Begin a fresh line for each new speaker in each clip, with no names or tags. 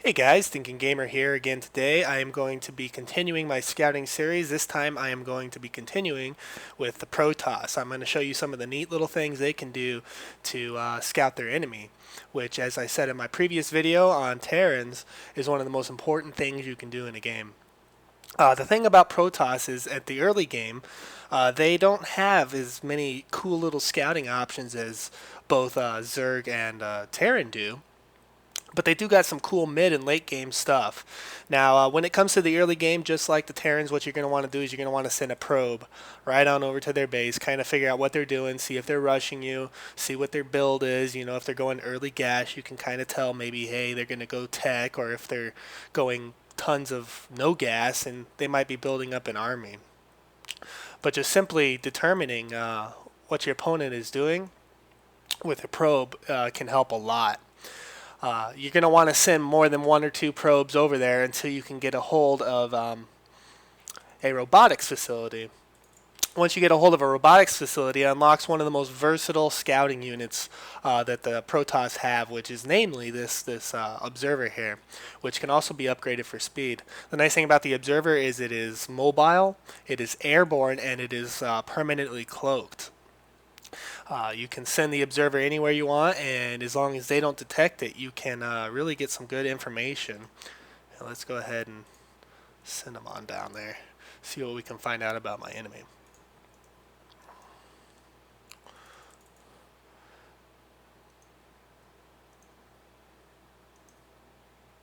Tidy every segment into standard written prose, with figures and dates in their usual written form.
Hey guys, ThinkingGamer here again today. I am going to be continuing my scouting series. This time I am going to be continuing with the Protoss. I'm going to show you some of the neat little things they can do to scout their enemy, which, as I said in my previous video on Terrans, is one of the most important things you can do in a game. The thing about Protoss is at the early game, they don't have as many cool little scouting options as both Zerg and Terran do. But they do got some cool mid and late game stuff. Now, when it comes to the early game, just like the Terrans, what you're going to want to do is you're going to want to send a probe right on over to their base, kind of figure out what they're doing, see if they're rushing you, see what their build is. You know, if they're going early gas, you can kind of tell maybe, hey, they're going to go tech, or if they're going tons of no gas, and they might be building up an army. But just simply determining what your opponent is doing with a probe can help a lot. You're going to want to send more than one or two probes over there until you can get a hold of a robotics facility. Once you get a hold of a robotics facility, it unlocks one of the most versatile scouting units that the Protoss have, which is namely this observer here, which can also be upgraded for speed. The nice thing about the observer is it is mobile, it is airborne, and it is permanently cloaked. You can send the observer anywhere you want, and as long as they don't detect it, you can really get some good information. Now let's go ahead and send them on down there, see what we can find out about my enemy.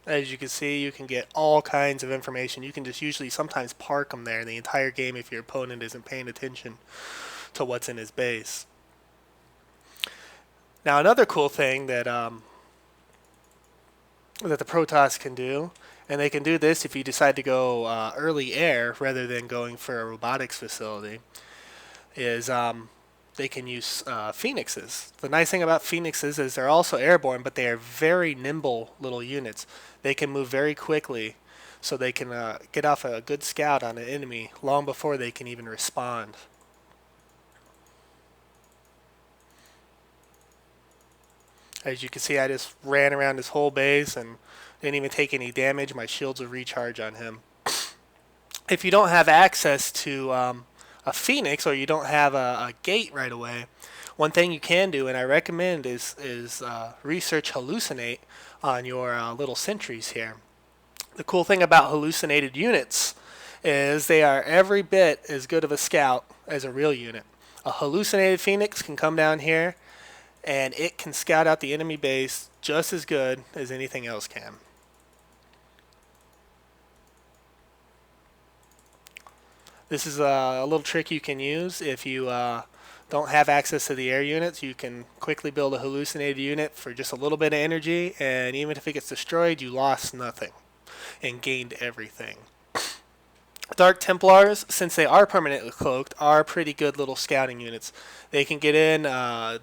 As you can see, you can get all kinds of information. You can just usually sometimes park them there the entire game if your opponent isn't paying attention to what's in his base. Now, another cool thing that that the Protoss can do, and they can do this if you decide to go early air rather than going for a robotics facility, is they can use phoenixes. The nice thing about phoenixes is they're also airborne, but they are very nimble little units. They can move very quickly, so they can get off a good scout on an enemy long before they can even respond. As you can see, I just ran around his whole base and didn't even take any damage. My shields will recharge on him. If you don't have access to a phoenix, or you don't have a gate right away, one thing you can do, and I recommend, is research hallucinate on your little sentries here. The cool thing about hallucinated units is they are every bit as good of a scout as a real unit. A hallucinated phoenix can come down here, and it can scout out the enemy base just as good as anything else can. This is a little trick you can use if you don't have access to the air units. You can quickly build a hallucinated unit for just a little bit of energy, and even if it gets destroyed, you lost nothing and gained everything. Dark Templars, since they are permanently cloaked, are pretty good little scouting units. They can get in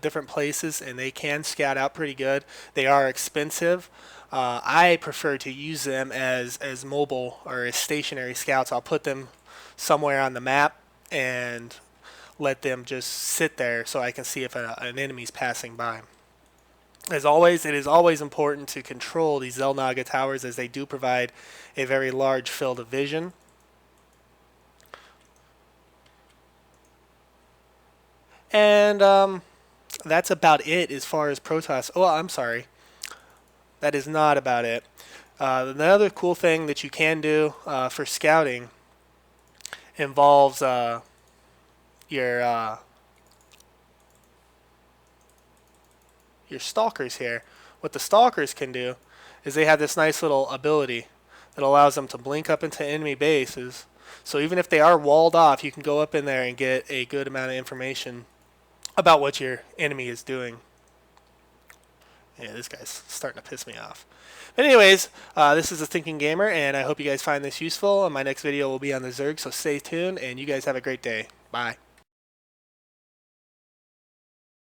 different places, and they can scout out pretty good. They are expensive. I prefer to use them as mobile or as stationary scouts. I'll put them somewhere on the map and let them just sit there so I can see if an enemy's passing by. As always, it is always important to control these Xel'Naga towers, as they do provide a very large field of vision. And that's about it as far as Protoss. Oh, I'm sorry. That is not about it. Another cool thing that you can do for scouting involves your stalkers here. What the stalkers can do is they have this nice little ability that allows them to blink up into enemy bases. So even if they are walled off, you can go up in there and get a good amount of information about what your enemy is doing. Yeah, this guy's starting to piss me off. But anyways, this is TheThinkingGamer, and I hope you guys find this useful. And my next video will be on the Zerg, so stay tuned, and you guys have a great day. Bye.